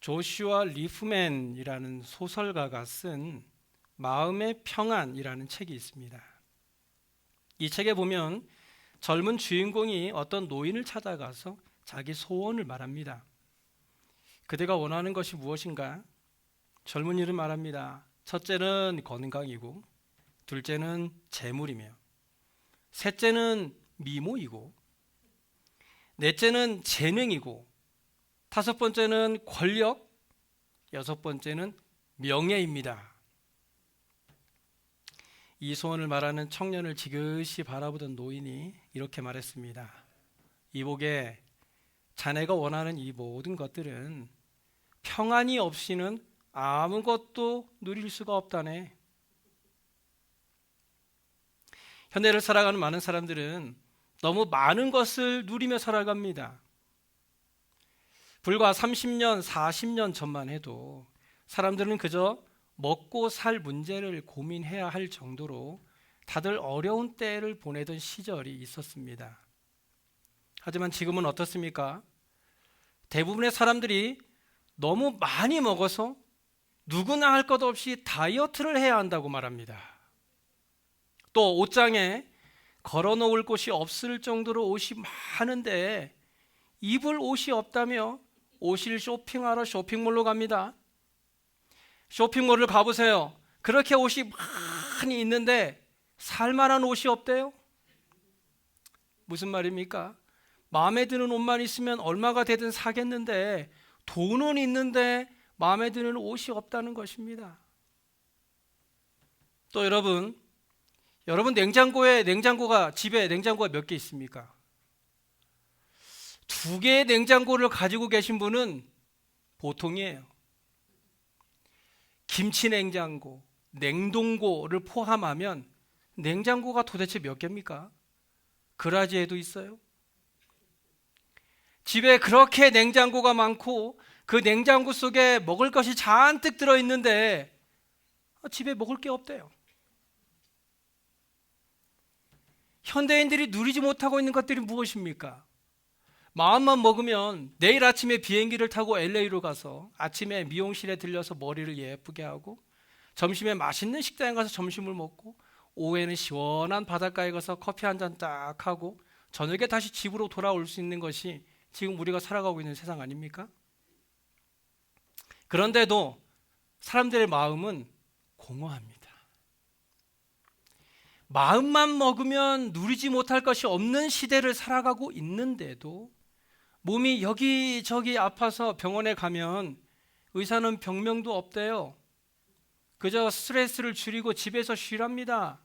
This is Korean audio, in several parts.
조슈아 리프맨이라는 소설가가 쓴 마음의 평안이라는 책이 있습니다. 이 책에 보면 젊은 주인공이 어떤 노인을 찾아가서 자기 소원을 말합니다. 그대가 원하는 것이 무엇인가? 젊은이는 말합니다. 첫째는 건강이고, 둘째는 재물이며, 셋째는 미모이고, 넷째는 재능이고, 다섯 번째는 권력, 여섯 번째는 명예입니다. 이 소원을 말하는 청년을 지그시 바라보던 노인이 이렇게 말했습니다. 이보게, 자네가 원하는 이 모든 것들은 평안이 없이는 아무것도 누릴 수가 없다네. 현대를 살아가는 많은 사람들은 너무 많은 것을 누리며 살아갑니다. 불과 30년, 40년 전만 해도 사람들은 그저 먹고 살 문제를 고민해야 할 정도로 다들 어려운 때를 보내던 시절이 있었습니다. 하지만 지금은 어떻습니까? 대부분의 사람들이 너무 많이 먹어서 누구나 할 것 없이 다이어트를 해야 한다고 말합니다. 또 옷장에 걸어놓을 곳이 없을 정도로 옷이 많은데 입을 옷이 없다며 옷을 쇼핑하러 쇼핑몰로 갑니다. 쇼핑몰을 가보세요. 그렇게 옷이 많이 있는데 살만한 옷이 없대요? 무슨 말입니까? 마음에 드는 옷만 있으면 얼마가 되든 사겠는데 돈은 있는데 마음에 드는 옷이 없다는 것입니다. 또 여러분 집에 냉장고가 몇 개 있습니까? 두 개의 냉장고를 가지고 계신 분은 보통이에요. 김치 냉장고, 냉동고를 포함하면 냉장고가 도대체 몇 개입니까? 그라지에도 있어요. 집에 그렇게 냉장고가 많고 그 냉장고 속에 먹을 것이 잔뜩 들어있는데 집에 먹을 게 없대요. 현대인들이 누리지 못하고 있는 것들이 무엇입니까? 마음만 먹으면 내일 아침에 비행기를 타고 LA로 가서 아침에 미용실에 들려서 머리를 예쁘게 하고 점심에 맛있는 식당에 가서 점심을 먹고 오후에는 시원한 바닷가에 가서 커피 한 잔 딱 하고 저녁에 다시 집으로 돌아올 수 있는 것이 지금 우리가 살아가고 있는 세상 아닙니까? 그런데도 사람들의 마음은 공허합니다. 마음만 먹으면 누리지 못할 것이 없는 시대를 살아가고 있는데도 몸이 여기저기 아파서 병원에 가면 의사는 병명도 없대요. 그저 스트레스를 줄이고 집에서 쉬랍니다.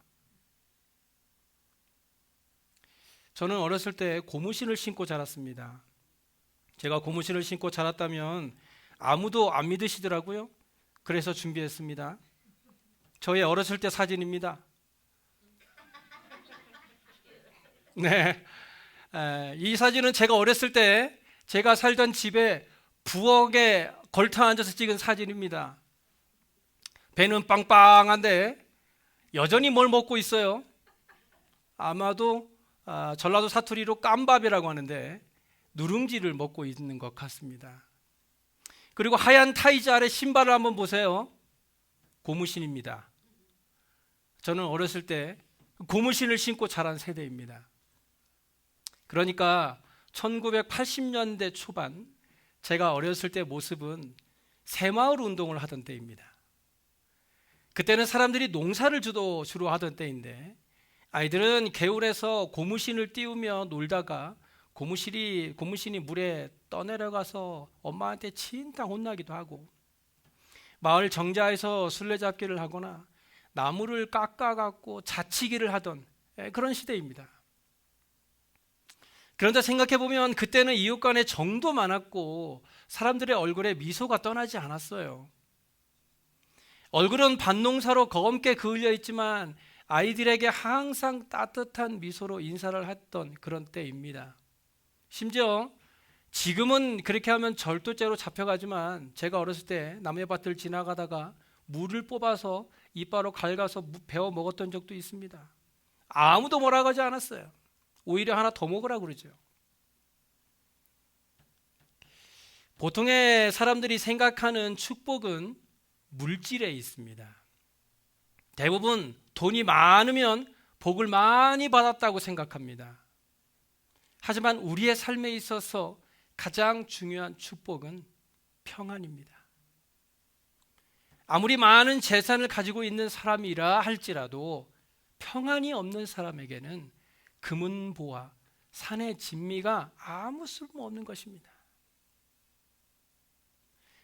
저는 어렸을 때 고무신을 신고 자랐습니다. 제가 고무신을 신고 자랐다면 아무도 안 믿으시더라고요. 그래서 준비했습니다. 저의 어렸을 때 사진입니다. 네, 이 사진은 제가 어렸을 때 제가 살던 집에 부엌에 걸터 앉아서 찍은 사진입니다. 배는 빵빵한데 여전히 뭘 먹고 있어요. 아마도 전라도 사투리로 깜밥이라고 하는데 누룽지를 먹고 있는 것 같습니다. 그리고 하얀 타이즈 아래 신발을 한번 보세요. 고무신입니다. 저는 어렸을 때 고무신을 신고 자란 세대입니다. 그러니까 1980년대 초반 제가 어렸을 때 모습은 새마을 운동을 하던 때입니다. 그때는 사람들이 농사를 주로 하던 때인데 아이들은 개울에서 고무신을 띄우며 놀다가 고무신이 물에 떠내려가서 엄마한테 진탕 혼나기도 하고 마을 정자에서 술래잡기를 하거나 나무를 깎아갖고 자치기를 하던 그런 시대입니다. 그런데 생각해보면 그때는 이웃 간에 정도 많았고 사람들의 얼굴에 미소가 떠나지 않았어요. 얼굴은 밭농사로 검게 그을려 있지만 아이들에게 항상 따뜻한 미소로 인사를 했던 그런 때입니다. 심지어 지금은 그렇게 하면 절도죄로 잡혀가지만 제가 어렸을 때 남의 밭을 지나가다가 물을 뽑아서 이빨로 갉아서 베어 먹었던 적도 있습니다. 아무도 뭐라고 하지 않았어요. 오히려 하나 더 먹으라고 그러죠. 보통의 사람들이 생각하는 축복은 물질에 있습니다. 대부분 돈이 많으면 복을 많이 받았다고 생각합니다. 하지만 우리의 삶에 있어서 가장 중요한 축복은 평안입니다. 아무리 많은 재산을 가지고 있는 사람이라 할지라도 평안이 없는 사람에게는 금은보화, 산의 진미가 아무 쓸모없는 것입니다.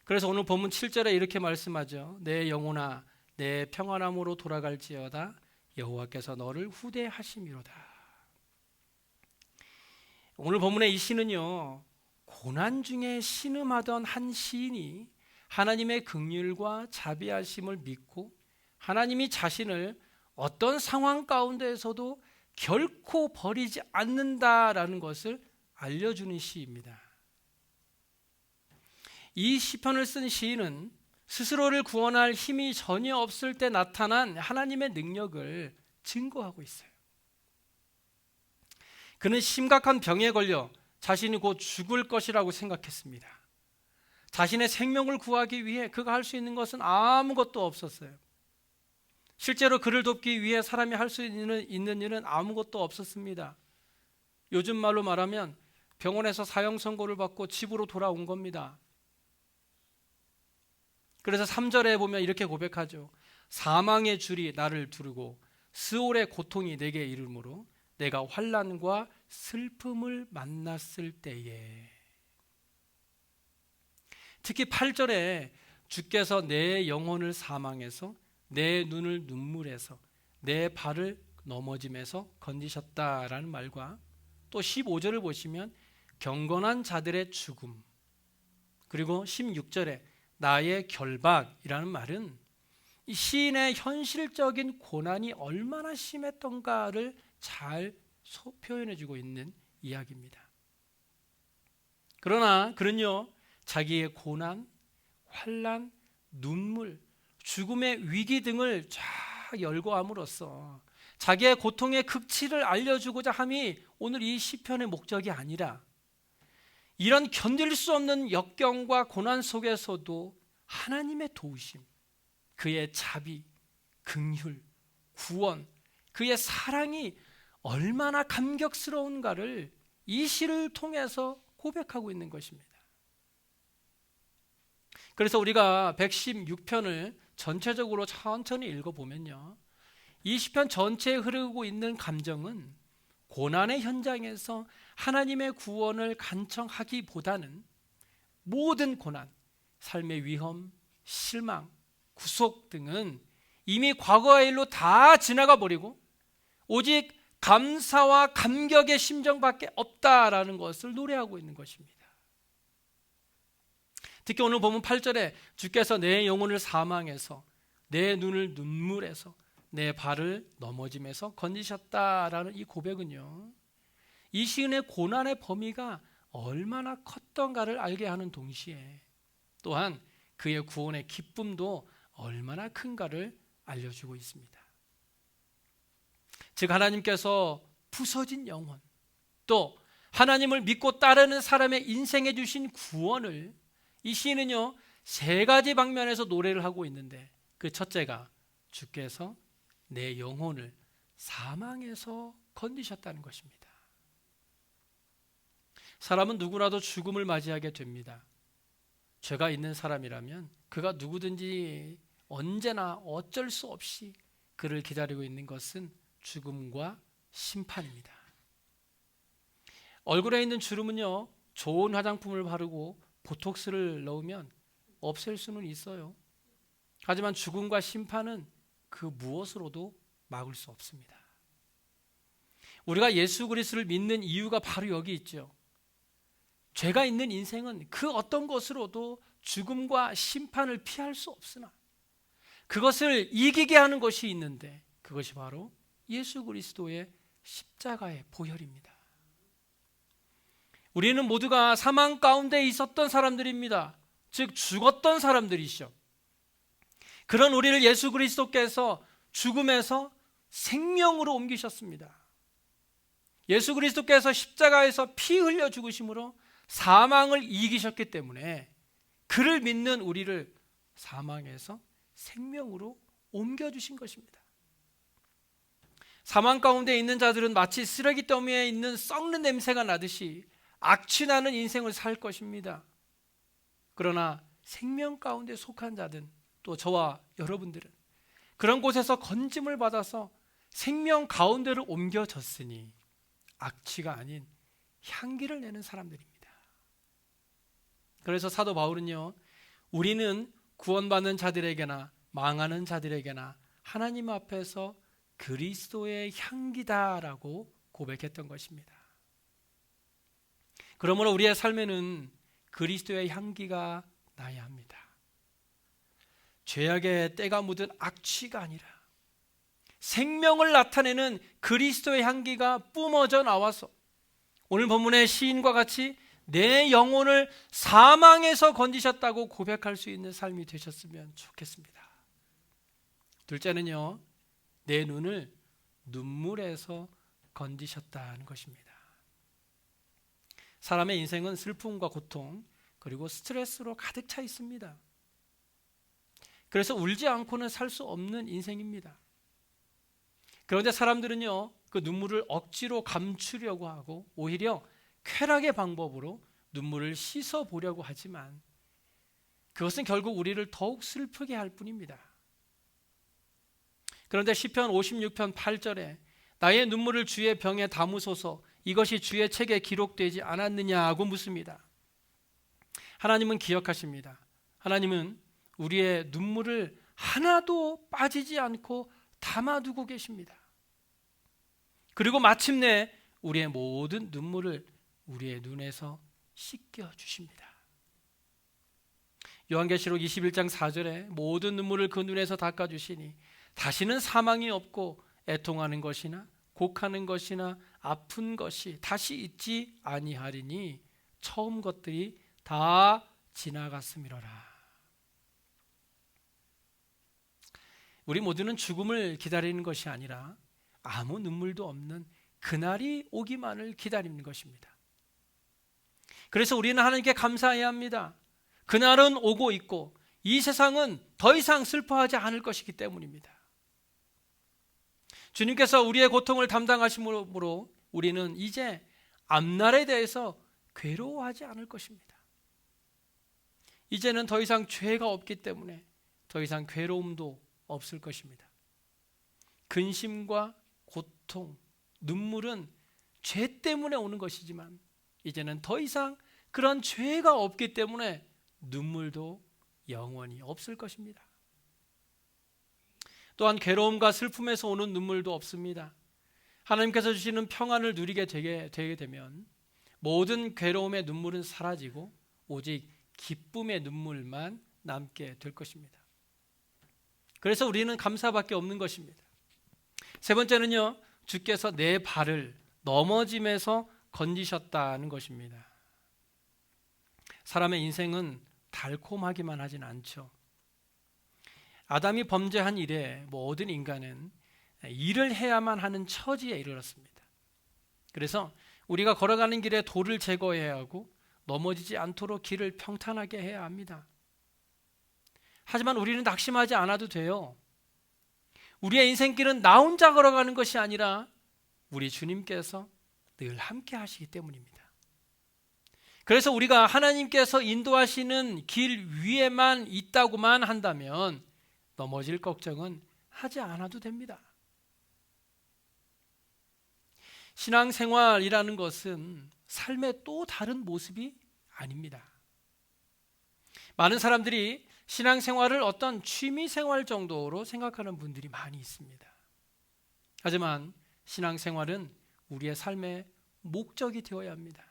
그래서 오늘 본문 7절에 이렇게 말씀하죠. 내 영혼아 내 평안함으로 돌아갈지어다 여호와께서 너를 후대하심이로다. 오늘 본문의 이 시는요, 고난 중에 신음하던 한 시인이 하나님의 긍휼과 자비하심을 믿고 하나님이 자신을 어떤 상황 가운데에서도 결코 버리지 않는다라는 것을 알려주는 시입니다. 이 시편을 쓴 시인은 스스로를 구원할 힘이 전혀 없을 때 나타난 하나님의 능력을 증거하고 있어요. 그는 심각한 병에 걸려 자신이 곧 죽을 것이라고 생각했습니다. 자신의 생명을 구하기 위해 그가 할 수 있는 것은 아무것도 없었어요. 실제로 그를 돕기 위해 사람이 할 수 있는 일은 아무것도 없었습니다. 요즘 말로 말하면 병원에서 사형 선고를 받고 집으로 돌아온 겁니다. 그래서 3절에 보면 이렇게 고백하죠. 사망의 줄이 나를 두르고 스올의 고통이 내게 이르므로 내가 환난과 슬픔을 만났을 때에. 특히 8절에 주께서 내 영혼을 사망에서 내 눈을 눈물에서 내 발을 넘어짐에서 건지셨다라는 말과 또 15절을 보시면 경건한 자들의 죽음, 그리고 16절에 나의 결박이라는 말은 이 시인의 현실적인 고난이 얼마나 심했던가를 잘 표현해주고 있는 이야기입니다. 그러나 그는요, 자기의 고난, 환난, 눈물, 죽음의 위기 등을 쫙 열거함으로써 자기의 고통의 극치를 알려주고자 함이 오늘 이 시편의 목적이 아니라 이런 견딜 수 없는 역경과 고난 속에서도 하나님의 도우심, 그의 자비, 긍휼, 구원, 그의 사랑이 얼마나 감격스러운가를 이 시를 통해서 고백하고 있는 것입니다. 그래서 우리가 116편을 전체적으로 천천히 읽어보면요, 이 시편 전체에 흐르고 있는 감정은 고난의 현장에서 하나님의 구원을 간청하기보다는 모든 고난, 삶의 위험, 실망, 구속 등은 이미 과거의 일로 다 지나가 버리고 오직 감사와 감격의 심정밖에 없다라는 것을 노래하고 있는 것입니다. 특히 오늘 보면 8절에 주께서 내 영혼을 사망에서 내 눈을 눈물에서 내 발을 넘어짐에서 건지셨다라는 이 고백은요, 이 시인의 고난의 범위가 얼마나 컸던가를 알게 하는 동시에 또한 그의 구원의 기쁨도 얼마나 큰가를 알려주고 있습니다. 즉 하나님께서 부서진 영혼, 또 하나님을 믿고 따르는 사람의 인생에 주신 구원을 이 시인은요, 세 가지 방면에서 노래를 하고 있는데 그 첫째가 주께서 내 영혼을 사망에서 건지셨다는 것입니다. 사람은 누구라도 죽음을 맞이하게 됩니다. 죄가 있는 사람이라면 그가 누구든지 언제나 어쩔 수 없이 그를 기다리고 있는 것은 죽음과 심판입니다. 얼굴에 있는 주름은요, 좋은 화장품을 바르고 보톡스를 넣으면 없앨 수는 있어요. 하지만 죽음과 심판은 그 무엇으로도 막을 수 없습니다. 우리가 예수 그리스도를 믿는 이유가 바로 여기 있죠. 죄가 있는 인생은 그 어떤 것으로도 죽음과 심판을 피할 수 없으나 그것을 이기게 하는 것이 있는데 그것이 바로 예수 그리스도의 십자가의 보혈입니다. 우리는 모두가 사망 가운데 있었던 사람들입니다. 즉 죽었던 사람들이시죠. 그런 우리를 예수 그리스도께서 죽음에서 생명으로 옮기셨습니다. 예수 그리스도께서 십자가에서 피 흘려 죽으심으로 사망을 이기셨기 때문에 그를 믿는 우리를 사망에서 생명으로 옮겨주신 것입니다. 사망 가운데 있는 자들은 마치 쓰레기 더미에 있는 썩는 냄새가 나듯이 악취나는 인생을 살 것입니다. 그러나 생명 가운데 속한 자들, 또 저와 여러분들은 그런 곳에서 건짐을 받아서 생명 가운데로 옮겨졌으니 악취가 아닌 향기를 내는 사람들입니다. 그래서 사도 바울은요, 우리는 구원받는 자들에게나 망하는 자들에게나 하나님 앞에서 그리스도의 향기다라고 고백했던 것입니다. 그러므로 우리의 삶에는 그리스도의 향기가 나야 합니다. 죄악의 때가 묻은 악취가 아니라 생명을 나타내는 그리스도의 향기가 뿜어져 나와서 오늘 본문의 시인과 같이 내 영혼을 사망에서 건지셨다고 고백할 수 있는 삶이 되셨으면 좋겠습니다. 둘째는요, 내 눈을 눈물에서 건지셨다는 것입니다. 사람의 인생은 슬픔과 고통 그리고 스트레스로 가득 차 있습니다. 그래서 울지 않고는 살 수 없는 인생입니다. 그런데 사람들은요, 그 눈물을 억지로 감추려고 하고 오히려 쾌락의 방법으로 눈물을 씻어 보려고 하지만 그것은 결국 우리를 더욱 슬프게 할 뿐입니다. 그런데 시편 56편 8절에 나의 눈물을 주의 병에 담으소서, 이것이 주의 책에 기록되지 않았느냐고 묻습니다. 하나님은 기억하십니다. 하나님은 우리의 눈물을 하나도 빠지지 않고 담아두고 계십니다. 그리고 마침내 우리의 모든 눈물을 우리의 눈에서 씻겨주십니다. 요한계시록 21장 4절에 모든 눈물을 그 눈에서 닦아주시니 다시는 사망이 없고 애통하는 것이나 곡하는 것이나 아픈 것이 다시 있지 아니하리니 처음 것들이 다 지나갔음이로라. 우리 모두는 죽음을 기다리는 것이 아니라 아무 눈물도 없는 그날이 오기만을 기다리는 것입니다. 그래서 우리는 하나님께 감사해야 합니다. 그날은 오고 있고 이 세상은 더 이상 슬퍼하지 않을 것이기 때문입니다. 주님께서 우리의 고통을 담당하심으로 우리는 이제 앞날에 대해서 괴로워하지 않을 것입니다. 이제는 더 이상 죄가 없기 때문에 더 이상 괴로움도 없을 것입니다. 근심과 고통, 눈물은 죄 때문에 오는 것이지만 이제는 더 이상 그런 죄가 없기 때문에 눈물도 영원히 없을 것입니다. 또한 괴로움과 슬픔에서 오는 눈물도 없습니다. 하나님께서 주시는 평안을 누리게 되게 되면 모든 괴로움의 눈물은 사라지고 오직 기쁨의 눈물만 남게 될 것입니다. 그래서 우리는 감사밖에 없는 것입니다. 세 번째는요, 주께서 내 발을 넘어짐에서 건지셨다는 것입니다. 사람의 인생은 달콤하기만 하진 않죠. 아담이 범죄한 이래 모든 인간은 일을 해야만 하는 처지에 이르렀습니다. 그래서 우리가 걸어가는 길에 돌을 제거해야 하고 넘어지지 않도록 길을 평탄하게 해야 합니다. 하지만 우리는 낙심하지 않아도 돼요. 우리의 인생길은 나 혼자 걸어가는 것이 아니라 우리 주님께서 늘 함께 하시기 때문입니다. 그래서 우리가 하나님께서 인도하시는 길 위에만 있다고만 한다면 넘어질 걱정은 하지 않아도 됩니다. 신앙생활이라는 것은 삶의 또 다른 모습이 아닙니다. 많은 사람들이 신앙생활을 어떤 취미생활 정도로 생각하는 분들이 많이 있습니다. 하지만 신앙생활은 우리의 삶의 목적이 되어야 합니다.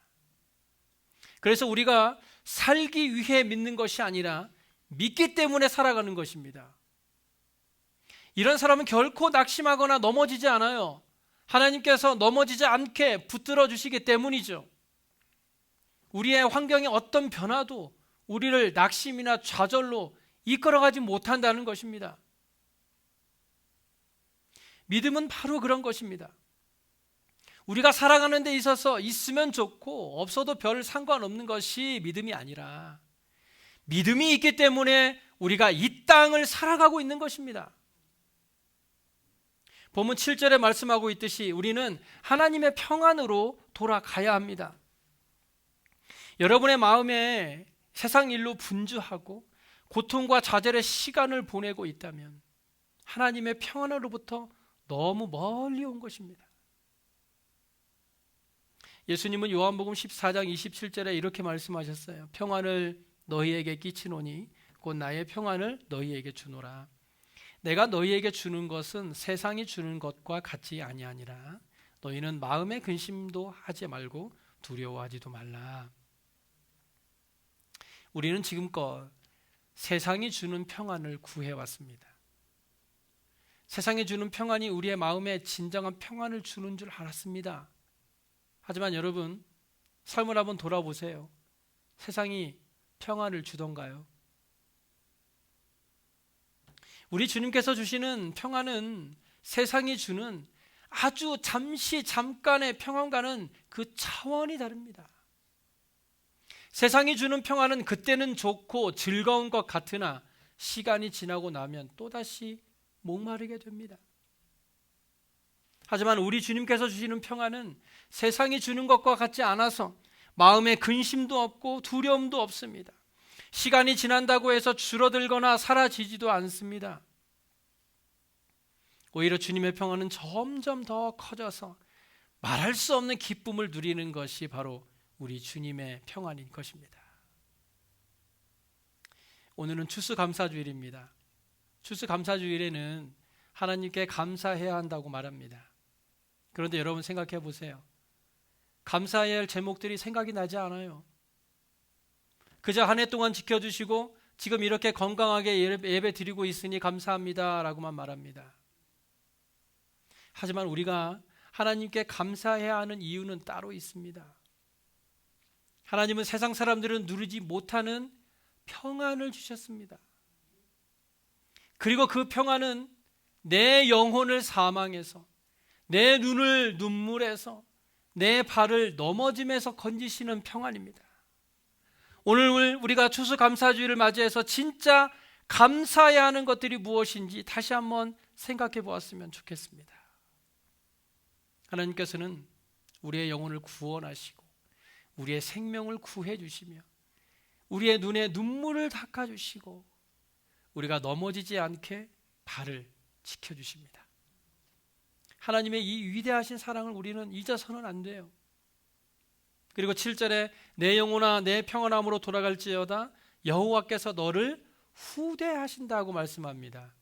그래서 우리가 살기 위해 믿는 것이 아니라 믿기 때문에 살아가는 것입니다. 이런 사람은 결코 낙심하거나 넘어지지 않아요. 하나님께서 넘어지지 않게 붙들어 주시기 때문이죠. 우리의 환경의 어떤 변화도 우리를 낙심이나 좌절로 이끌어가지 못한다는 것입니다. 믿음은 바로 그런 것입니다. 우리가 살아가는 데 있어서 있으면 좋고 없어도 별 상관없는 것이 믿음이 아니라 믿음이 있기 때문에 우리가 이 땅을 살아가고 있는 것입니다. 본문 7절에 말씀하고 있듯이 우리는 하나님의 평안으로 돌아가야 합니다. 여러분의 마음에 세상 일로 분주하고 고통과 좌절의 시간을 보내고 있다면 하나님의 평안으로부터 너무 멀리 온 것입니다. 예수님은 요한복음 14장 27절에 이렇게 말씀하셨어요. 평안을 너희에게 끼치노니 곧 나의 평안을 너희에게 주노라. 내가 너희에게 주는 것은 세상이 주는 것과 같이 아니하니라. 너희는 마음의 근심도 하지 말고 두려워하지도 말라. 우리는 지금껏 세상이 주는 평안을 구해왔습니다. 세상이 주는 평안이 우리의 마음에 진정한 평안을 주는 줄 알았습니다. 하지만 여러분, 삶을 한번 돌아보세요. 세상이 평안을 주던가요? 우리 주님께서 주시는 평안은 세상이 주는 아주 잠깐의 평안과는 그 차원이 다릅니다. 세상이 주는 평안은 그때는 좋고 즐거운 것 같으나 시간이 지나고 나면 또다시 목마르게 됩니다. 하지만 우리 주님께서 주시는 평안은 세상이 주는 것과 같지 않아서 마음에 근심도 없고 두려움도 없습니다. 시간이 지난다고 해서 줄어들거나 사라지지도 않습니다. 오히려 주님의 평안은 점점 더 커져서 말할 수 없는 기쁨을 누리는 것이 바로 우리 주님의 평안인 것입니다. 오늘은 추수감사주일입니다. 추수감사주일에는 하나님께 감사해야 한다고 말합니다. 그런데 여러분 생각해 보세요. 감사해야 할 제목들이 생각이 나지 않아요. 그저 한 해 동안 지켜주시고 지금 이렇게 건강하게 예배 드리고 있으니 감사합니다 라고만 말합니다. 하지만 우리가 하나님께 감사해야 하는 이유는 따로 있습니다. 하나님은 세상 사람들은 누리지 못하는 평안을 주셨습니다. 그리고 그 평안은 내 영혼을 사망에서, 내 눈을 눈물에서, 내 발을 넘어짐에서 건지시는 평안입니다. 오늘 우리가 추수감사주일을 맞이해서 진짜 감사해야 하는 것들이 무엇인지 다시 한번 생각해 보았으면 좋겠습니다. 하나님께서는 우리의 영혼을 구원하시고 우리의 생명을 구해 주시며 우리의 눈에 눈물을 닦아 주시고 우리가 넘어지지 않게 발을 지켜 주십니다. 하나님의 이 위대하신 사랑을 우리는 잊어서는 안 돼요. 그리고 7절에 내 영혼아 내 평안함으로 돌아갈지어다 여호와께서 너를 후대하신다고 말씀합니다.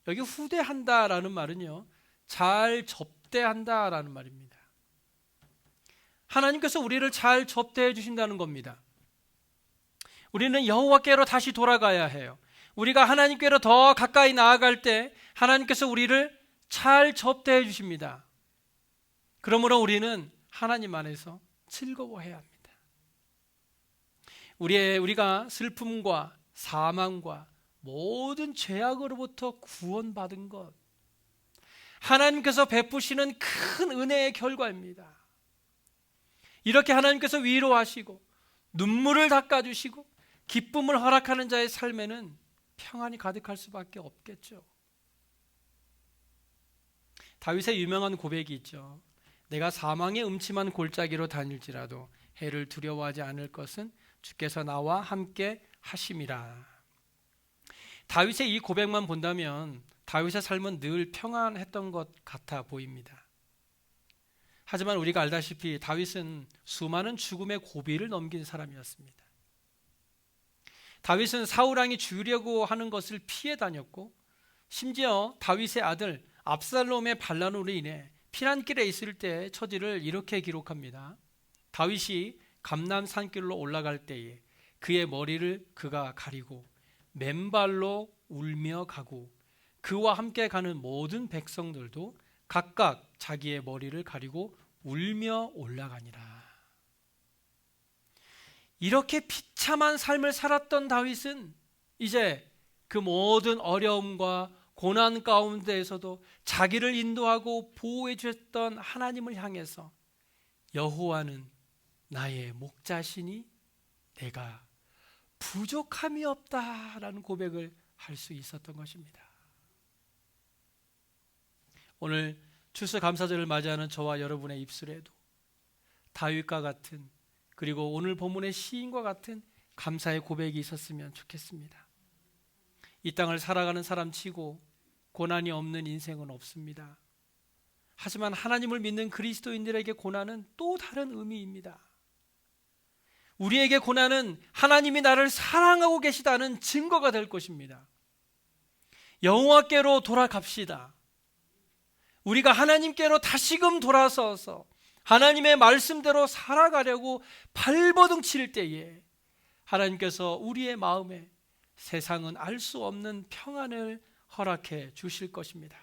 여기 후대한다라는 말은요, 잘 접대한다라는 말입니다. 하나님께서 우리를 잘 접대해 주신다는 겁니다. 우리는 여호와께로 다시 돌아가야 해요. 우리가 하나님께로 더 가까이 나아갈 때 하나님께서 우리를 잘 접대해 주십니다. 그러므로 우리는 하나님 안에서 즐거워해야 합니다. 우리가 슬픔과 사망과 모든 죄악으로부터 구원받은 것, 하나님께서 베푸시는 큰 은혜의 결과입니다. 이렇게 하나님께서 위로하시고 눈물을 닦아주시고 기쁨을 허락하는 자의 삶에는 평안이 가득할 수밖에 없겠죠. 다윗의 유명한 고백이 있죠. 내가 사망의 음침한 골짜기로 다닐지라도 해를 두려워하지 않을 것은 주께서 나와 함께 하심이라. 다윗의 이 고백만 본다면 다윗의 삶은 늘 평안했던 것 같아 보입니다. 하지만 우리가 알다시피 다윗은 수많은 죽음의 고비를 넘긴 사람이었습니다. 다윗은 사울 왕이 죽이려고 하는 것을 피해 다녔고 심지어 다윗의 아들 압살롬의 반란으로 인해 피난길에 있을 때의 처지를 이렇게 기록합니다. 다윗이 감람 산길로 올라갈 때에 그의 머리를 그가 가리고 맨발로 울며 가고 그와 함께 가는 모든 백성들도 각각 자기의 머리를 가리고 울며 올라가니라. 이렇게 비참한 삶을 살았던 다윗은 이제 그 모든 어려움과 고난 가운데에서도 자기를 인도하고 보호해 주셨던 하나님을 향해서 여호와는 나의 목자시니 내가 부족함이 없다라는 고백을 할 수 있었던 것입니다. 오늘 추수감사절을 맞이하는 저와 여러분의 입술에도 다윗과 같은, 그리고 오늘 본문의 시인과 같은 감사의 고백이 있었으면 좋겠습니다. 이 땅을 살아가는 사람치고 고난이 없는 인생은 없습니다. 하지만 하나님을 믿는 그리스도인들에게 고난은 또 다른 의미입니다. 우리에게 고난은 하나님이 나를 사랑하고 계시다는 증거가 될 것입니다. 여호와께로 돌아갑시다. 우리가 하나님께로 다시금 돌아서서 하나님의 말씀대로 살아가려고 발버둥 칠 때에 하나님께서 우리의 마음에 세상은 알 수 없는 평안을 허락해 주실 것입니다.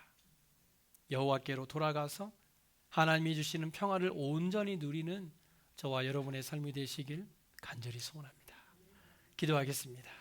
여호와께로 돌아가서 하나님이 주시는 평안을 온전히 누리는 저와 여러분의 삶이 되시길 간절히 소원합니다. 기도하겠습니다.